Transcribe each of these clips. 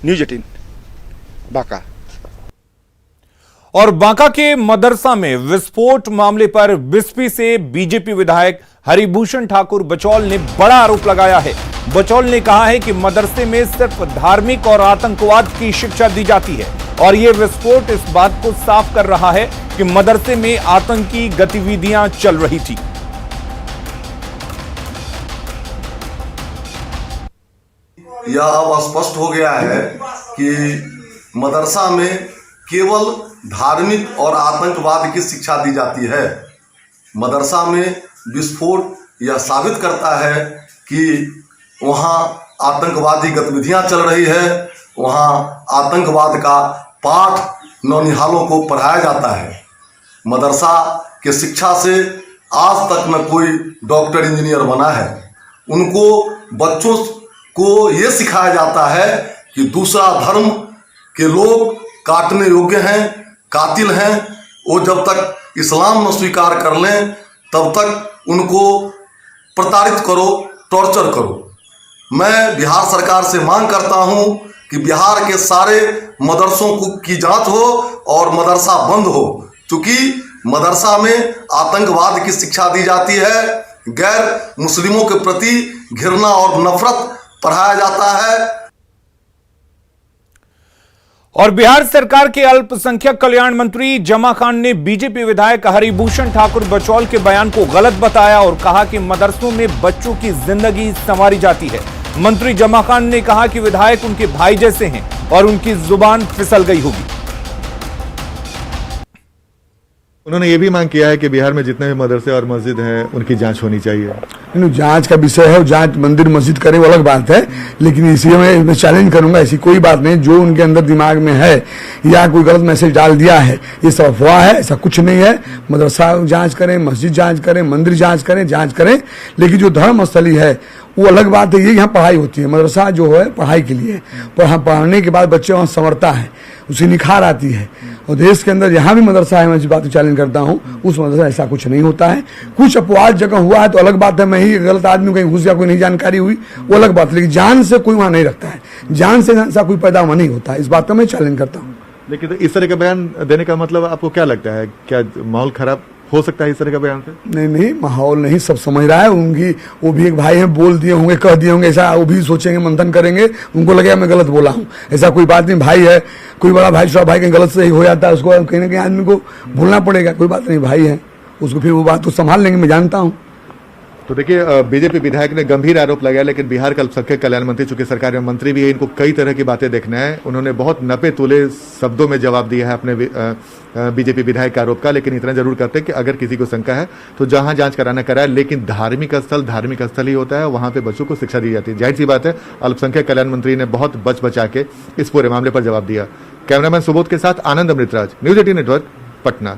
News 18 Banka. और बांका के मदरसा में विस्फोट मामले पर बिस्फी से बीजेपी विधायक हरिभूषण ठाकुर बचौल ने बड़ा आरोप लगाया है। बचौल ने कहा है कि मदरसे में सिर्फ धार्मिक और आतंकवाद की शिक्षा दी जाती है और यह विस्फोट इस बात को साफ कर रहा है कि मदरसे में आतंकी गतिविधियां चल रही थी। यह अब स्पष्ट हो गया है कि मदरसा में केवल धार्मिक और आतंकवाद की शिक्षा दी जाती है। मदरसा में विस्फोट यह साबित करता है कि वहाँ आतंकवादी गतिविधियां चल रही है, वहाँ आतंकवाद का पाठ नौनिहालों को पढ़ाया जाता है। मदरसा के शिक्षा से आज तक न कोई डॉक्टर इंजीनियर बना है। उनको बच्चों को ये सिखाया जाता है कि दूसरा धर्म के लोग काटने योग्य हैं, कातिल हैं। वो जब तक इस्लाम न स्वीकार कर लें तब तक उनको प्रताड़ित करो, टॉर्चर करो। मैं बिहार सरकार से मांग करता हूं कि बिहार के सारे मदरसों की जांच हो और मदरसा बंद हो, क्योंकि मदरसा में आतंकवाद की शिक्षा दी जाती है, गैर मुस्लिमों के प्रति घृणा और नफरत पढ़ाया जाता है। और बिहार सरकार के अल्पसंख्यक कल्याण मंत्री जमा खान ने बीजेपी विधायक हरिभूषण ठाकुर बचौल के बयान को गलत बताया और कहा कि मदरसों में बच्चों की जिंदगी संवारी जाती है। मंत्री जमा खान ने कहा कि विधायक उनके भाई जैसे हैं और उनकी जुबान फिसल गई होगी। उन्होंने ये भी मांग किया है कि बिहार में जितने भी मदरसे और मस्जिद हैं उनकी जांच होनी चाहिए। जांच का विषय है, जांच मंदिर मस्जिद करे वो अलग बात है, लेकिन इसी मैं चैलेंज करूंगा, ऐसी कोई बात नहीं। जो उनके अंदर दिमाग में है या कोई गलत मैसेज डाल दिया है, ये सब अफवाह है, ऐसा कुछ नहीं है। मदरसा जांच करें, मस्जिद जांच करें, मंदिर जांच करें, लेकिन जो धर्म स्थली है वो अलग बात है। ये यहाँ पढ़ाई होती है, मदरसा जो है पढ़ाई के लिए, पढ़ने के बाद बच्चे वहाँ संवरता है, उसे निखार आती है। और देश के अंदर जहाँ भी मदरसा है, मैं जिस बात को चैलेंज करता हूँ, उस मदरसा ऐसा कुछ नहीं होता है। कुछ अपवाद जगह हुआ है तो अलग बात है, मैं ही गलत आदमी कहीं घुस गया, कोई नहीं जानकारी हुई, वो अलग बात है, लेकिन जान से कोई वहाँ नहीं रखता है, जान से ऐसा कोई पैदा वहाँ नहीं होता है। इस बात का मैं चैलेंज करता हूँ। लेकिन इस तरह का बयान देने का मतलब आपको क्या लगता है, क्या माहौल खराब हो सकता है इस तरह का बयान से? नहीं, माहौल नहीं, सब समझ रहा है। उनकी वो भी एक भाई हैं, बोल दिए होंगे, कह दिए होंगे, ऐसा वो भी सोचेंगे, मंथन करेंगे, उनको लगेगा मैं गलत बोला हूँ। ऐसा कोई बात नहीं, भाई है, कोई बड़ा भाई छोटा भाई कहीं गलत से ही हो जाता है, उसको कहीं ना कहीं आदमी को भूलना पड़ेगा। कोई बात नहीं, भाई है, उसको फिर वो बात तो संभाल लेंगे, मैं जानता हूँ। तो देखिए, बीजेपी विधायक ने गंभीर आरोप लगाया, लेकिन बिहार का अल्पसंख्यक कल्याण मंत्री, चूंकि सरकार में मंत्री भी है, इनको कई तरह की बातें देखना है। उन्होंने बहुत नपे तुले शब्दों में जवाब दिया है अपने बीजेपी विधायक का आरोप का। लेकिन इतना जरूर करते हैं कि अगर किसी को शंका है तो जहां जांच कराना कराए, लेकिन धार्मिक स्थल ही होता है, वहां पे बच्चों को शिक्षा दी जाती है। जाहिर सी बात है, अल्पसंख्यक कल्याण मंत्री ने बहुत बचा के इस पूरे मामले पर जवाब दिया। कैमरामैन सुबोध के साथ आनंद अमृतराज, न्यूज 18 नेटवर्क, पटना।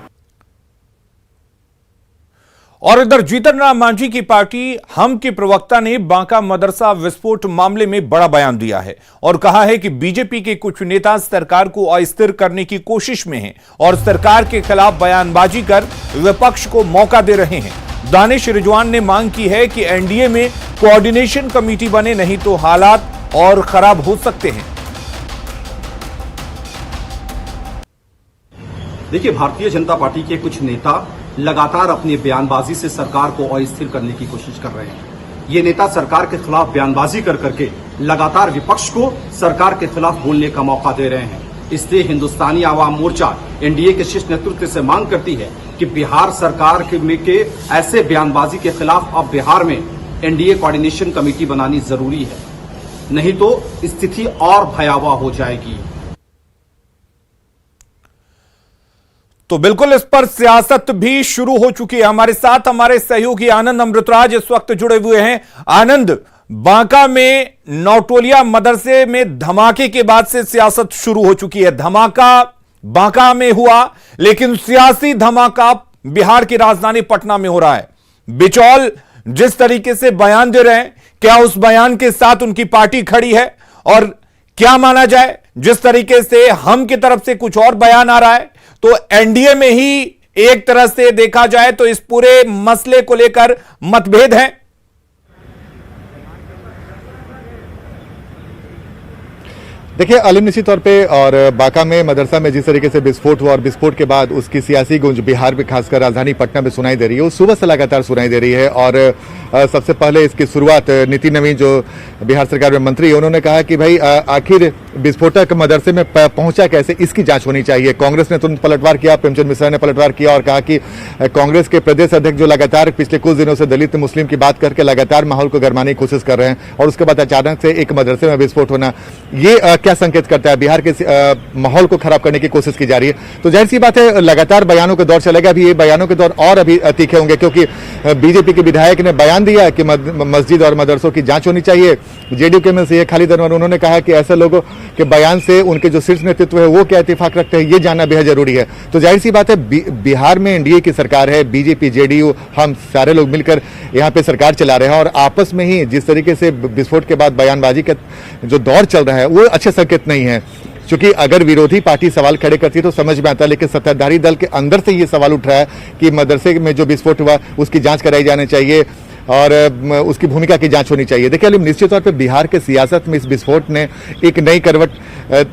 और इधर जीतन राम मांझी की पार्टी हम के प्रवक्ता ने बांका मदरसा विस्फोट मामले में बड़ा बयान दिया है और कहा है कि बीजेपी के कुछ नेता सरकार को अस्थिर करने की कोशिश में हैं और सरकार के खिलाफ बयानबाजी कर विपक्ष को मौका दे रहे हैं। दानिश रिजवान ने मांग की है कि एनडीए में कोऑर्डिनेशन कमेटी बने, नहीं तो हालात और खराब हो सकते हैं। देखिए, भारतीय जनता पार्टी के कुछ नेता लगातार अपनी बयानबाजी से सरकार को अस्थिर करने की कोशिश कर रहे हैं। ये नेता सरकार के खिलाफ बयानबाजी कर करके लगातार विपक्ष को सरकार के खिलाफ बोलने का मौका दे रहे हैं। इसलिए हिंदुस्तानी आवाम मोर्चा एनडीए के शीर्ष नेतृत्व से मांग करती है कि बिहार सरकार के ऐसे बयानबाजी के खिलाफ अब बिहार में एनडीए कोऑर्डिनेशन कमेटी बनानी जरूरी है, नहीं तो स्थिति और भयावह हो जाएगी। तो बिल्कुल इस पर सियासत भी शुरू हो चुकी है। हमारे साथ हमारे सहयोगी आनंद अमृतराज इस वक्त जुड़े हुए हैं। आनंद, बांका में नौटोलिया मदरसे में धमाके के बाद से सियासत शुरू हो चुकी है। धमाका बांका में हुआ, लेकिन सियासी धमाका बिहार की राजधानी पटना में हो रहा है। बिचौल जिस तरीके से बयान दे रहे हैं, क्या उस बयान के साथ उनकी पार्टी खड़ी है? और क्या माना जाए, जिस तरीके से हम की तरफ से कुछ और बयान आ रहा है, तो एनडीए में ही एक तरह से देखा जाए तो इस पूरे मसले को लेकर मतभेद है। देखिए अलीम, निश्चित तौर पे और बांका में मदरसा में जिस तरीके से विस्फोट हुआ और विस्फोट के बाद उसकी सियासी गूंज बिहार में खासकर राजधानी पटना में सुनाई दे रही है, वो सुबह से लगातार सुनाई दे रही है। और सबसे पहले इसकी शुरुआत नितिन नवीन जो बिहार सरकार में मंत्री है उन्होंने कहा कि भाई आखिर विस्फोटक मदरसे में पहुंचा कैसे, इसकी जांच होनी चाहिए। कांग्रेस ने तुरंत पलटवार किया, प्रेमचंद मिश्रा ने पलटवार किया और कहा कि कांग्रेस के प्रदेश अध्यक्ष जो लगातार पिछले कुछ दिनों से दलित मुस्लिम की बात करके लगातार माहौल को गरमाने की कोशिश कर रहे हैं और उसके बाद अचानक से एक मदरसे में विस्फोट होना, ये क्या संकेत करता है? बिहार के माहौल को खराब करने की कोशिश की जा रही है। तो जाहिर सी बात है लगातार बयानों का दौर चलेगा, अभी ये बयानों के दौर और अभी तीखे होंगे क्योंकि बीजेपी के विधायक ने बयान दिया कि मस्जिद और मदरसों की जांच होनी चाहिए। जेडीयू के में से खालिद अनवर उन्होंने कहा कि ऐसे लोगों के बयान से उनके जो शीर्ष नेतृत्व है वो क्या इत्तेफाक रखते हैं, ये जानना बेहद जरूरी है। तो जाहिर सी बात है बिहार में एनडीए की सरकार है, बीजेपी जेडीयू हम सारे लोग मिलकर यहाँ पे सरकार चला रहे हैं और आपस में ही जिस तरीके से विस्फोट के बाद बयानबाजी का जो दौर चल रहा है वो अच्छे संकेत नहीं है। क्योंकि अगर विरोधी पार्टी सवाल खड़े करती तो समझ में आता, लेकिन सत्ताधारी दल के अंदर से ये सवाल उठ रहा है कि मदरसे में जो विस्फोट हुआ उसकी जांच कराई जानी चाहिए और उसकी भूमिका की जांच होनी चाहिए। देखिए अलीम, निश्चित तौर पे बिहार के सियासत में इस विस्फोट ने एक नई करवट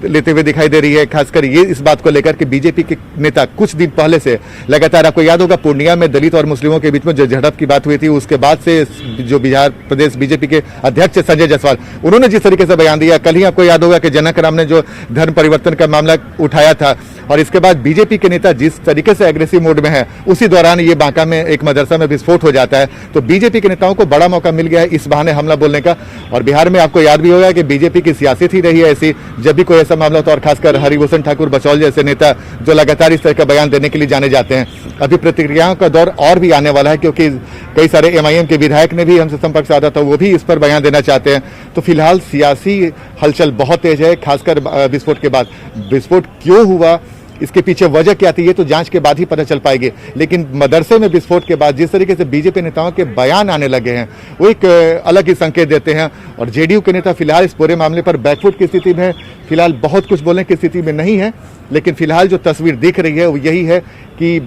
लेते हुए दिखाई दे रही है, खासकर ये इस बात को लेकर कि बीजेपी के नेता कुछ दिन पहले से लगातार, आपको याद होगा पूर्णिया में दलित और मुस्लिमों के बीच में जो झड़प की बात हुई थी, उसके बाद से जो बिहार प्रदेश बीजेपी के अध्यक्ष संजय जायसवाल उन्होंने जिस तरीके से बयान दिया, कल ही आपको याद होगा कि जनक राम ने जो धर्म परिवर्तन का मामला उठाया था और इसके बाद बीजेपी के नेता जिस तरीके से एग्रेसिव मोड में है, उसी दौरान ये बांका में एक मदरसा में विस्फोट हो जाता है। तो बीजेपी के नेताओं को बड़ा मौका मिल गया है इस बहाने हमला बोलने का। और बिहार में आपको याद भी होगा कि बीजेपी की सियासत ही रही है ऐसी, जब भी कोई ऐसा मामला होता है और खासकर हरिभूषण ठाकुर बचौल जैसे नेता जो लगातार इस तरह का बयान देने के लिए जाने जाते हैं। अभी प्रतिक्रियाओं का दौर और भी आने वाला है क्योंकि कई सारे एमआईएम के विधायक ने भी हमसे संपर्क साधा था, वो भी इस पर बयान देना चाहते हैं। तो फिलहाल सियासी हलचल बहुत तेज है, खासकर विस्फोट के बाद। विस्फोट क्यों हुआ, इसके पीछे वजह क्या थी, ये तो जांच के बाद ही पता चल पाएगी। लेकिन मदरसे में विस्फोट के बाद जिस तरीके से बीजेपी नेताओं के बयान आने लगे हैं वो एक अलग ही संकेत देते हैं। और जेडीयू के नेता फिलहाल इस पूरे मामले पर बैकफुट की स्थिति में, फिलहाल बहुत कुछ बोलने की स्थिति में नहीं है। लेकिन फिलहाल जो तस्वीर दिख रही है वो यही है कि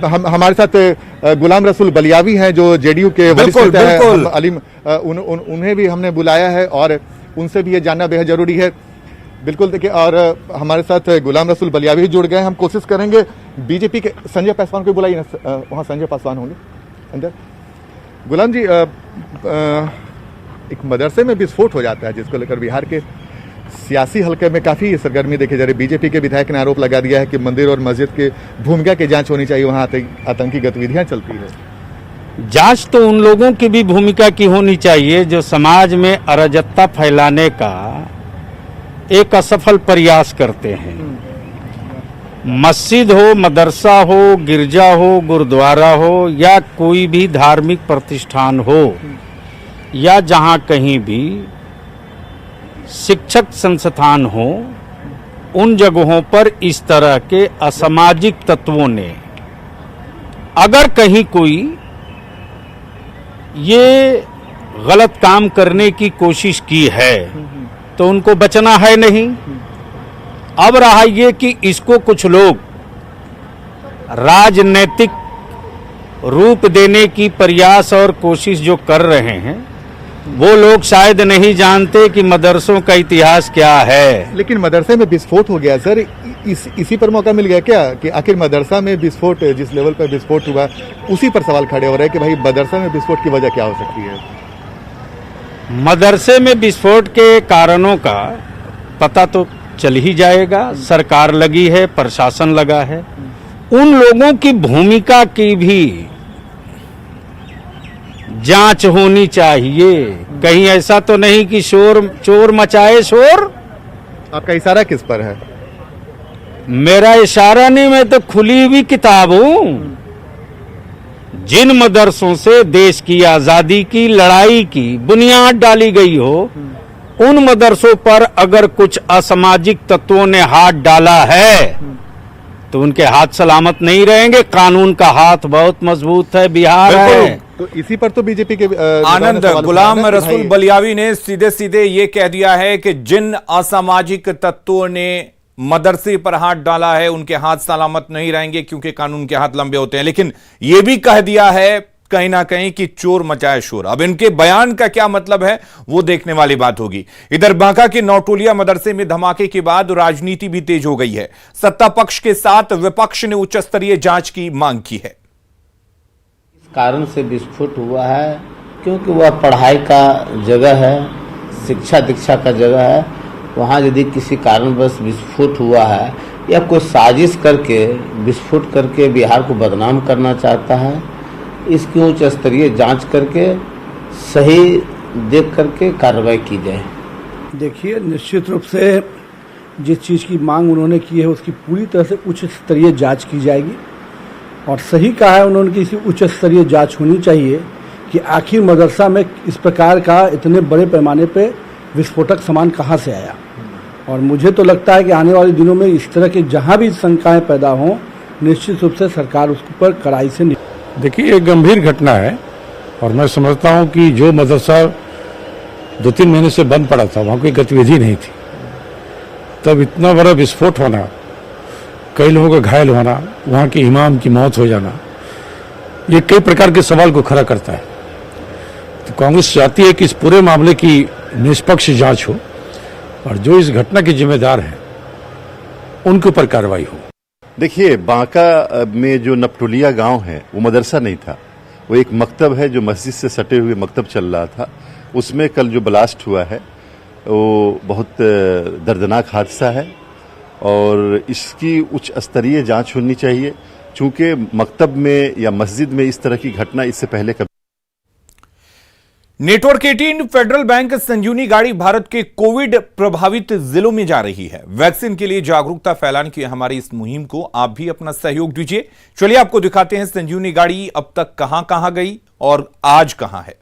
हमारे साथ गुलाम रसूल बलियावी हैं जो जेडीयू के वरिष्ठ नेता हैं अलीम, उन्हें भी हमने बुलाया है और उनसे भी ये जानना बेहद जरूरी है। बिल्कुल देखिए, और हमारे साथ गुलाम रसूल बलियावी जुड़ गए। हम कोशिश करेंगे बीजेपी के संजय पासवान को बुलाइए ना, वहाँ संजय पासवान होंगे अंदर। गुलाम जी, एक मदरसे में विस्फोट हो जाता है जिसको लेकर बिहार के सियासी हलके में काफी सरगर्मी देखी जा रही है। बीजेपी के विधायक ने आरोप लगा दिया है कि मंदिर और मस्जिद की भूमिका की जांच होनी चाहिए, वहाँ आतंकी गतिविधियां चलती है। जांच तो उन लोगों की भी भूमिका की होनी चाहिए जो समाज में अराजकता फैलाने का एक असफल प्रयास करते हैं। मस्जिद हो, मदरसा हो, गिरजा हो, गुरुद्वारा हो या कोई भी धार्मिक प्रतिष्ठान हो या जहां कहीं भी शिक्षक संस्थान हो, उन जगहों पर इस तरह के असामाजिक तत्वों ने अगर कहीं कोई ये गलत काम करने की कोशिश की है तो उनको बचना है नहीं। अब रहा ये कि इसको कुछ लोग राजनीतिक रूप देने की प्रयास और कोशिश जो कर रहे हैं, वो लोग शायद नहीं जानते कि मदरसों का इतिहास क्या है। लेकिन मदरसे में विस्फोट हो गया सर, इसी पर मौका मिल गया क्या कि आखिर मदरसा में विस्फोट, जिस लेवल पर विस्फोट हुआ उसी पर सवाल खड़े हो रहे हैं कि भाई मदरसा में विस्फोट की वजह क्या हो सकती है? मदरसे में विस्फोट के कारणों का पता तो चल ही जाएगा। सरकार लगी है, प्रशासन लगा है, उन लोगों की भूमिका की भी जांच होनी चाहिए। कहीं ऐसा तो नहीं कि चोर मचाए शोर। आपका इशारा किस पर है? मेरा इशारा नहीं, मैं तो खुली हुई किताब हूं। जिन मदरसों से देश की आजादी की लड़ाई की बुनियाद डाली गई हो, उन मदरसों पर अगर कुछ असामाजिक तत्वों ने हाथ डाला है तो उनके हाथ सलामत नहीं रहेंगे। कानून का हाथ बहुत मजबूत है, बिहार है। तो इसी पर तो बीजेपी के आनंद, गुलाम रसूल बलियावी ने सीधे सीधे ये कह दिया है कि जिन असामाजिक तत्वों ने मदरसे पर हाथ डाला है उनके हाथ सलामत नहीं रहेंगे क्योंकि कानून के हाथ लंबे होते हैं। लेकिन यह भी कह दिया है कहीं ना कहीं कि चोर मचाए शोर। अब इनके बयान का क्या मतलब है वो देखने वाली बात होगी। इधर बांका के नौटोलिया मदरसे में धमाके के बाद राजनीति भी तेज हो गई है। सत्ता पक्ष के साथ विपक्ष ने उच्च स्तरीय जांच की मांग की है। इस कारण से विस्फोट हुआ है क्योंकि वह पढ़ाई का जगह है, शिक्षा दीक्षा का जगह है। वहाँ यदि किसी कारणवश विस्फोट हुआ है या कोई साजिश करके विस्फोट करके बिहार को बदनाम करना चाहता है, इसकी उच्च स्तरीय जांच करके सही देख करके कार्रवाई की जाए। देखिए, निश्चित रूप से जिस चीज़ की मांग उन्होंने की है उसकी पूरी तरह से उच्च स्तरीय जांच की जाएगी। और सही कहा है उन्होंने कि इसी उच्च स्तरीय जांच होनी चाहिए कि आखिर मदरसा में इस प्रकार का इतने बड़े पैमाने पे विस्फोटक सामान कहाँ से आया। और मुझे तो लगता है कि आने वाले दिनों में इस तरह के जहाँ भी शंकाएं पैदा हों, निश्चित रूप से सरकार उस पर कड़ाई से देखिए, एक गंभीर घटना है और मैं समझता हूँ कि जो मदरसा 2-3 महीने से बंद पड़ा था, वहाँ कोई गतिविधि नहीं थी, तब इतना बड़ा विस्फोट होना, कई लोगों का घायल होना, वहाँ के इमाम की मौत हो जाना, ये कई प्रकार के सवाल को खड़ा करता है। तो कांग्रेस चाहती है कि इस पूरे मामले की निष्पक्ष जांच हो और जो इस घटना के जिम्मेदार हैं उनके ऊपर कार्रवाई हो। देखिए, बांका में जो नपटोलिया गांव है वो मदरसा नहीं था, वो एक मकतब है जो मस्जिद से सटे हुए मकतब चल रहा था। उसमें कल जो ब्लास्ट हुआ है वो बहुत दर्दनाक हादसा है और इसकी उच्च स्तरीय जांच होनी चाहिए, चूंकि मकतब में या मस्जिद में इस तरह की घटना इससे पहले कभी। नेटवर्क 18 फेडरल बैंक संजीवनी गाड़ी भारत के कोविड प्रभावित जिलों में जा रही है। वैक्सीन के लिए जागरूकता फैलाने की हमारी इस मुहिम को आप भी अपना सहयोग दीजिए। चलिए आपको दिखाते हैं संजीवनी गाड़ी अब तक कहां कहां गई और आज कहां है।